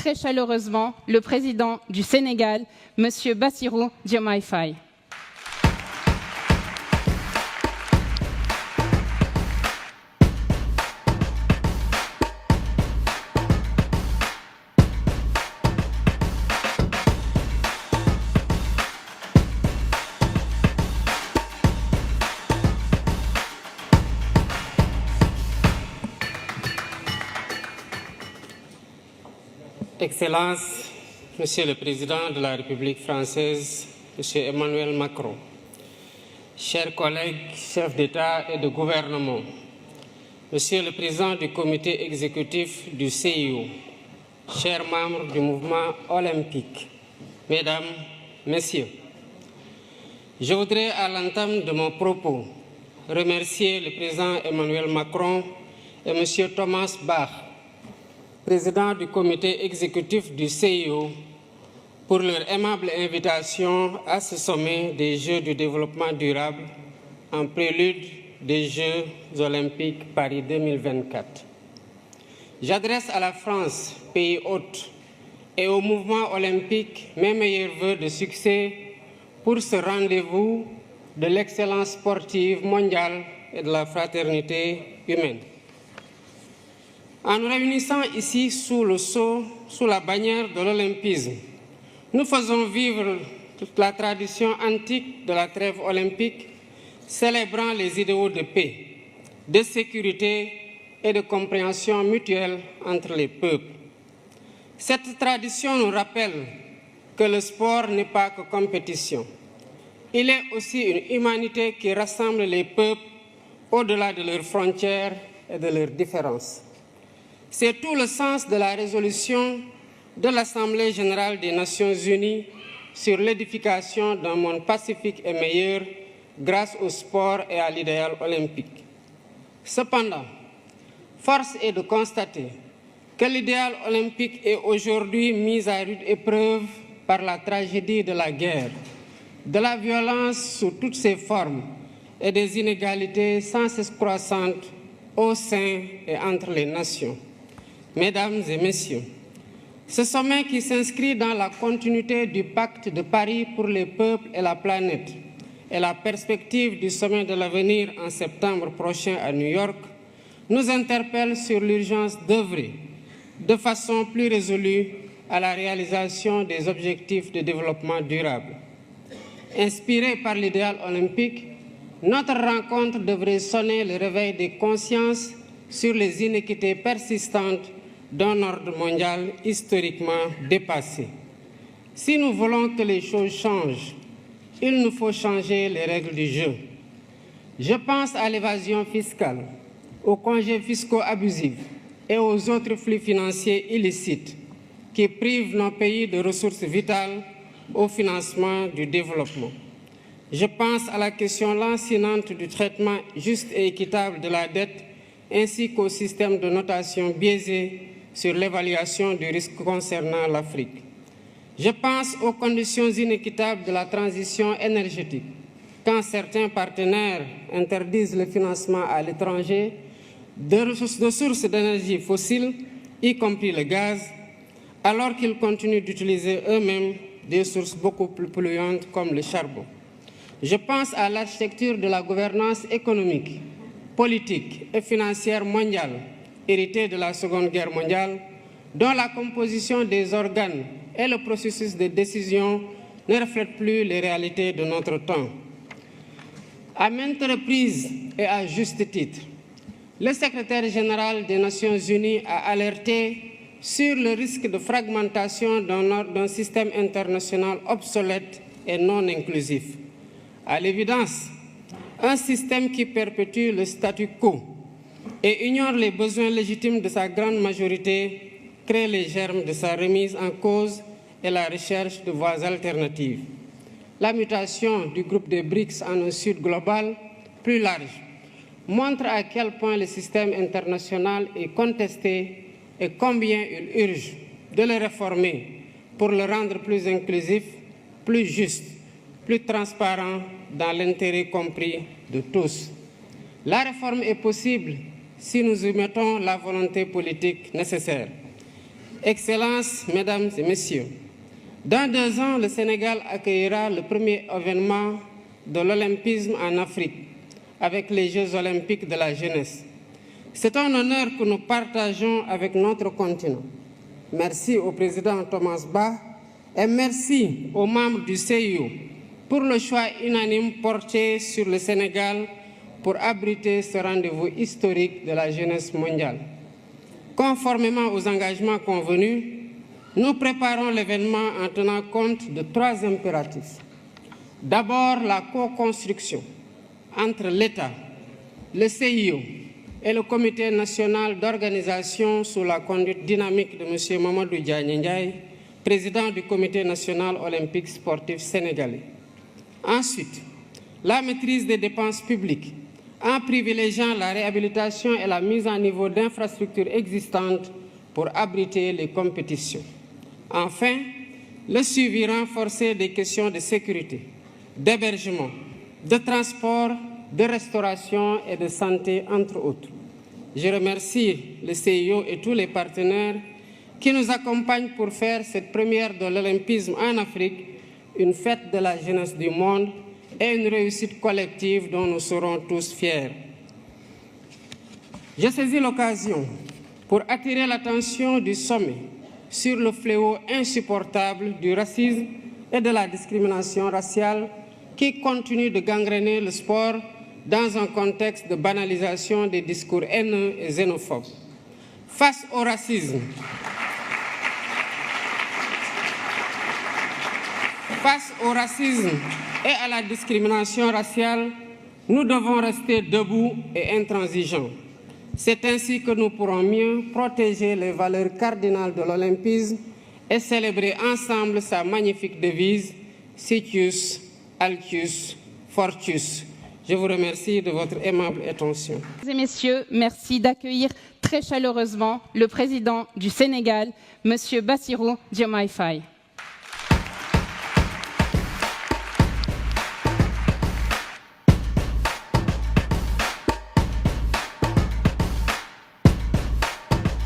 très chaleureusement le président du Sénégal, M. Bassirou Diomaye Faye. Excellences, Monsieur le Président de la République française, Monsieur Emmanuel Macron, chers collègues, chefs d'État et de gouvernement, Monsieur le Président du Comité exécutif du CIO, chers membres du mouvement olympique, Mesdames, Messieurs, je voudrais à l'entame de mon propos remercier le Président Emmanuel Macron et Monsieur Thomas Bach, président du comité exécutif du CIO, pour leur aimable invitation à ce sommet des Jeux du développement durable en prélude des Jeux olympiques Paris 2024. J'adresse à la France, pays hôte, et au mouvement olympique mes meilleurs vœux de succès pour ce rendez-vous de l'excellence sportive mondiale et de la fraternité humaine. En nous réunissant ici sous le sceau, sous la bannière de l'olympisme, nous faisons vivre toute la tradition antique de la trêve olympique, célébrant les idéaux de paix, de sécurité et de compréhension mutuelle entre les peuples. Cette tradition nous rappelle que le sport n'est pas que compétition. Il est aussi une humanité qui rassemble les peuples au-delà de leurs frontières et de leurs différences. C'est tout le sens de la résolution de l'Assemblée générale des Nations unies sur l'édification d'un monde pacifique et meilleur grâce au sport et à l'idéal olympique. Cependant, force est de constater que l'idéal olympique est aujourd'hui mis à rude épreuve par la tragédie de la guerre, de la violence sous toutes ses formes et des inégalités sans cesse croissantes au sein et entre les nations. Mesdames et Messieurs, ce sommet qui s'inscrit dans la continuité du pacte de Paris pour les peuples et la planète et la perspective du sommet de l'avenir en septembre prochain à New York nous interpelle sur l'urgence d'œuvrer de façon plus résolue à la réalisation des objectifs de développement durable. Inspirée par l'idéal olympique, notre rencontre devrait sonner le réveil des consciences sur les inéquités persistantes d'un ordre mondial historiquement dépassé. Si nous voulons que les choses changent, il nous faut changer les règles du jeu. Je pense à l'évasion fiscale, aux congés fiscaux abusifs et aux autres flux financiers illicites qui privent nos pays de ressources vitales au financement du développement. Je pense à la question lancinante du traitement juste et équitable de la dette ainsi qu'au système de notation biaisé sur l'évaluation du risque concernant l'Afrique. Je pense aux conditions inéquitables de la transition énergétique, quand certains partenaires interdisent le financement à l'étranger de sources d'énergie fossiles, y compris le gaz, alors qu'ils continuent d'utiliser eux-mêmes des sources beaucoup plus polluantes comme le charbon. Je pense à l'architecture de la gouvernance économique, politique et financière mondiale, héritée de la Seconde Guerre mondiale, dont la composition des organes et le processus de décision ne reflètent plus les réalités de notre temps. À maintes reprises et à juste titre, le secrétaire général des Nations Unies a alerté sur le risque de fragmentation d'un système international obsolète et non inclusif. À l'évidence, un système qui perpétue le statu quo et ignore les besoins légitimes de sa grande majorité crée les germes de sa remise en cause et la recherche de voies alternatives. La mutation du groupe des BRICS en un sud global plus large montre à quel point le système international est contesté et combien il urge de le réformer pour le rendre plus inclusif, plus juste, plus transparent dans l'intérêt compris de tous. La réforme est possible si nous y mettons la volonté politique nécessaire. Excellences, Mesdames et Messieurs, dans 2 ans, le Sénégal accueillera le premier événement de l'olympisme en Afrique avec les Jeux olympiques de la jeunesse. C'est un honneur que nous partageons avec notre continent. Merci au président Thomas Bach et merci aux membres du CIO pour le choix unanime porté sur le Sénégal pour abriter ce rendez-vous historique de la jeunesse mondiale. Conformément aux engagements convenus, nous préparons l'événement en tenant compte de 3 impératifs. D'abord, la co-construction entre l'État, le CIO et le Comité national d'organisation sous la conduite dynamique de M. Mamadou Diagne Ndiaye, président du Comité national olympique sportif sénégalais. Ensuite, la maîtrise des dépenses publiques en privilégiant la réhabilitation et la mise en niveau d'infrastructures existantes pour abriter les compétitions. Enfin, le suivi renforcé des questions de sécurité, d'hébergement, de transport, de restauration et de santé, entre autres. Je remercie le CIO et tous les partenaires qui nous accompagnent pour faire cette première de l'olympisme en Afrique une fête de la jeunesse du monde et une réussite collective dont nous serons tous fiers. Je saisis l'occasion pour attirer l'attention du sommet sur le fléau insupportable du racisme et de la discrimination raciale qui continue de gangréner le sport dans un contexte de banalisation des discours haineux et xénophobes. Face au racisme, et à la discrimination raciale, nous devons rester debout et intransigeants. C'est ainsi que nous pourrons mieux protéger les valeurs cardinales de l'olympisme et célébrer ensemble sa magnifique devise « Citius, Altius, Fortius ». Je vous remercie de votre aimable attention. Mesdames et messieurs, merci d'accueillir très chaleureusement le président du Sénégal, M. Bassirou Diomaye Faye.